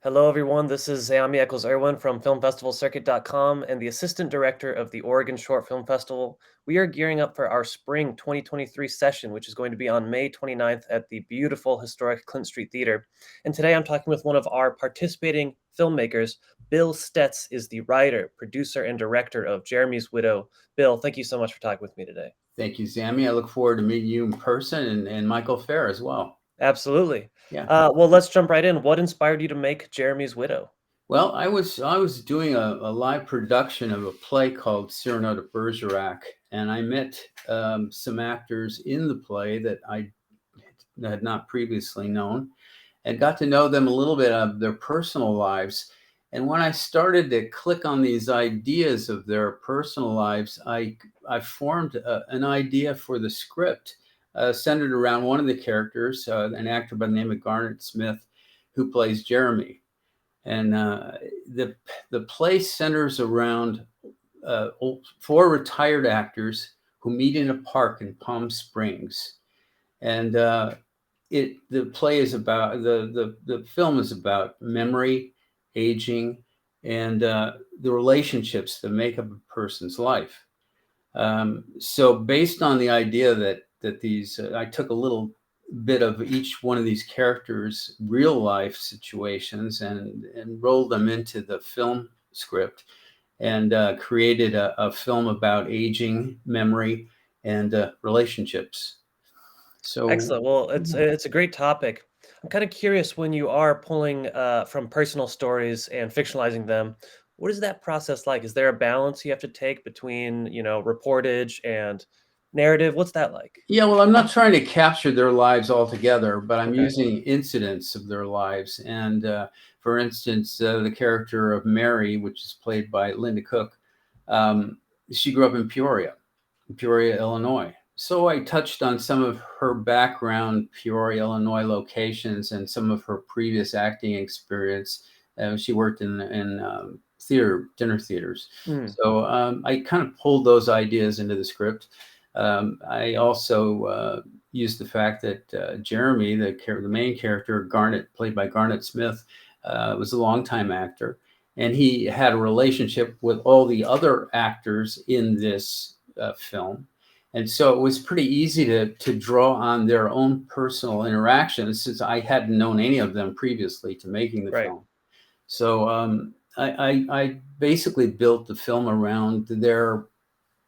Hello, everyone. This is Zami Eccles Irwin from FilmFestivalCircuit.com and the Assistant Director of the Oregon Short Film Festival. We are gearing up for our spring 2023 session, which is going to be on May 29th at the beautiful historic Clint Street Theater. And today I'm talking with one of our participating filmmakers. Bill Stetz is the writer, producer, and director of Jeremy's Widow. Bill, thank you so much for talking with me today. Thank you, Sammy. I look forward to meeting you in person and Michael Fair as well. Absolutely. Yeah. Well, let's jump right in. What inspired you to make Jeremy's Widow? Well, I was doing a live production of a play called Cyrano de Bergerac, and I met some actors in the play that I had not previously known, and got to know them a little bit of their personal lives. And when I started to click on these ideas of their personal lives, I formed an idea for the script centered around one of the characters, an actor by the name of Garnet Smith, who plays Jeremy. And the play centers around four retired actors who meet in a park in Palm Springs, and the play is about the film is about memory, aging, and the relationships that make up a person's life. So based on the idea that these, I took a little bit of each one of these characters' real life situations and rolled them into the film script, and created a film about aging, memory, and relationships. So Excellent. Well, it's a great topic. I'm kind of curious when you are pulling from personal stories and fictionalizing them. What is that process like? Is there a balance you have to take between, reportage and narrative? What's that like? yeah, well, I'm not trying to capture their lives altogether, but I'm Okay. using incidents of their lives. And for instance, the character of Mary, which is played by Linda Cook, um, she grew up in Peoria, Illinois. So I touched on some of her background, Peoria, Illinois locations, and some of her previous acting experience. She worked in dinner theaters. Mm, So I kind of pulled those ideas into the script. I also used the fact that Jeremy, the main character, Garnet, played by Garnet Smith, was a longtime actor, and he had a relationship with all the other actors in this film. And so it was pretty easy to draw on their own personal interactions, since I hadn't known any of them previously to making the right. film. So I basically built the film around their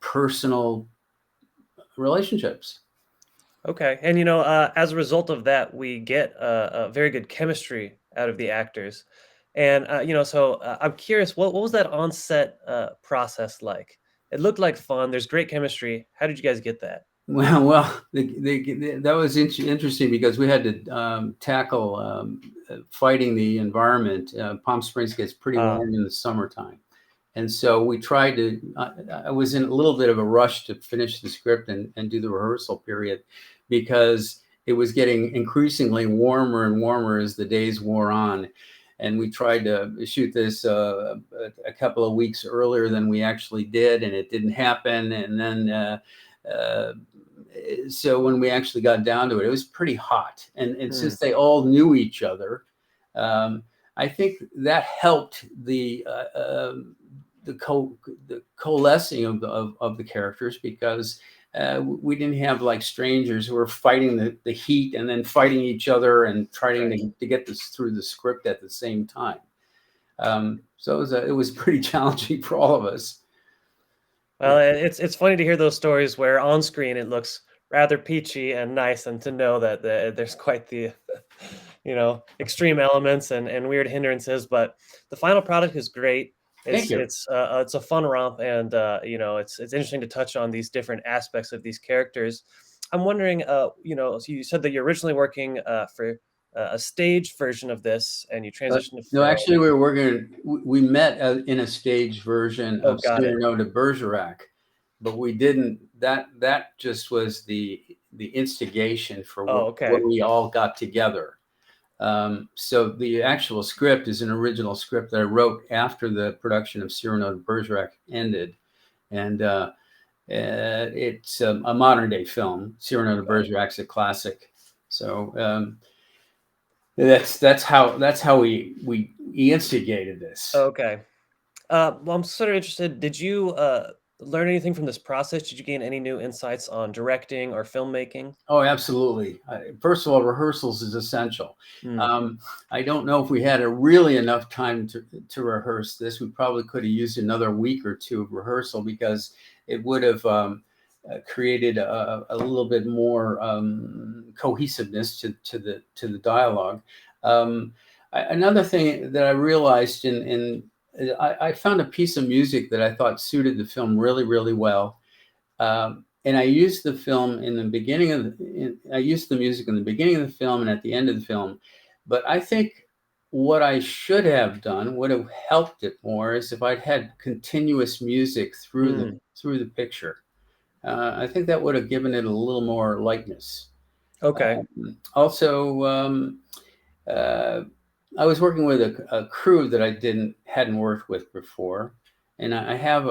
personal relationships. Okay. And as a result of that, we get a very good chemistry out of the actors. And I'm curious, what was that on-set process like? It looked like fun. There's great chemistry. How did you guys get that? That was interesting because we had to tackle fighting the environment. Palm Springs gets pretty Uh, warm in the summertime. And so we tried to, I was in a little bit of a rush to finish the script and do the rehearsal period, because it was getting increasingly warmer and warmer as the days wore on. And we tried to shoot this a couple of weeks earlier than we actually did, and it didn't happen. And then, uh, so when we actually got down to it, it was pretty hot. And hmm, since they all knew each other, um, I think that helped the coalescing of the characters, because we didn't have like strangers who were fighting the heat and then fighting each other and trying right. to get this through the script at the same time. So it was pretty challenging for all of us. Well, it's funny to hear those stories where on screen it looks rather peachy and nice, and to know that there's quite the, extreme elements and weird hindrances. But the final product is great. Thank you. It's a fun romp, and it's interesting to touch on these different aspects of these characters. I'm wondering, so you said that you're originally working for a staged version of this, and you transitioned to No, film. actually, we met in a stage version Oh, of got it. Cyrano de Bergerac, but we didn't. That just was the instigation for Oh, what okay. we all got together. So the actual script is an original script that I wrote after the production of Cyrano de Bergerac ended, and it's a modern day film. Cyrano de Got it. Bergerac's a classic. So That's how we instigated this. Okay. Well, I'm sort of interested. Did you learn anything from this process? Did you gain any new insights on directing or filmmaking? Oh, absolutely. First of all, rehearsals is essential. Hmm. Um, I don't know if we had really enough time to rehearse this. We probably could have used another week or two of rehearsal because it would have created a little bit more cohesiveness to the dialogue. Another thing that I realized I found a piece of music that I thought suited the film really, really well. And I used the film in the beginning of I used the music in the beginning of the film and at the end of the film. But I think what I should have done would have helped it more is if I'd had continuous music Hmm. through the picture. I think that would have given it a little more lightness. Okay. Also, uh, I was working with a crew that I didn't hadn't worked with before, and I have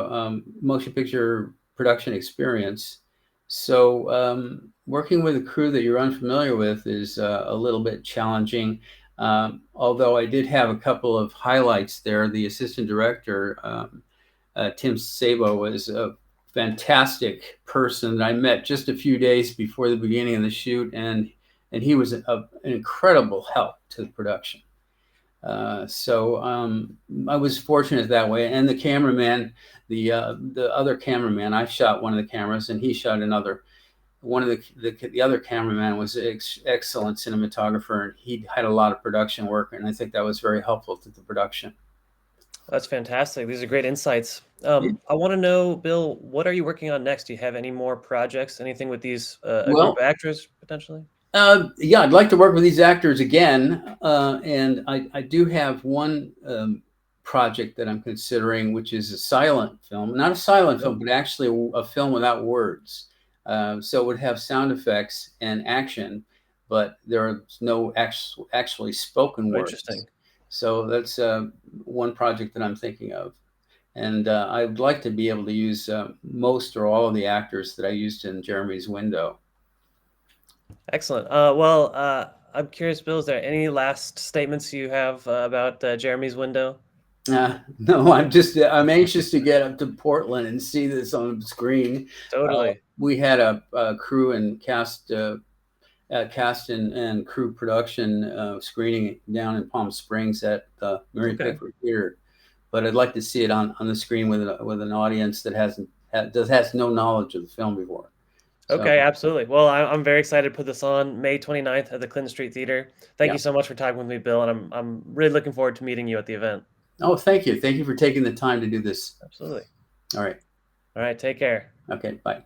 motion picture production experience. So working with a crew that you're unfamiliar with is a little bit challenging. Although I did have a couple of highlights there. The assistant director, Tim Sabo, was a fantastic person that I met just a few days before the beginning of the shoot, and he was an incredible help to the production. So I was fortunate that way. And the cameraman, the other cameraman, I shot one of the cameras, and he shot another. One of the other cameraman was excellent cinematographer, and he had a lot of production work, and I think that was very helpful to the production. That's fantastic. These are great insights. I want to know, Bill, what are you working on next? Do you have any more projects? Anything with these a group Well, of actors potentially? yeah, I'd like to work with these actors again, and I do have one project that I'm considering, which is a silent film, not a silent Oh, film, but actually a film without words. So it would have sound effects and action, but there's no actually spoken oh, words. interesting. So that's one project that I'm thinking of. And I'd like to be able to use most or all of the actors that I used in Jeremy's Window. Excellent. I'm curious, Bill, is there any last statements you have about Jeremy's window? No, I'm anxious to get up to Portland and see this on the screen. Totally. We had a crew and cast and crew production screening down in Palm Springs at the Mary Okay. Pickford Theater, but I'd like to see it on the screen with an audience that has no knowledge of the film before. So, Okay, absolutely. Well, I'm very excited to put this on May 29th at the Clinton Street Theater. Thank yeah. you so much for talking with me, Bill, and I'm really looking forward to meeting you at the event. Oh, thank you for taking the time to do this. Absolutely. All right. All right, take care. Okay. Bye.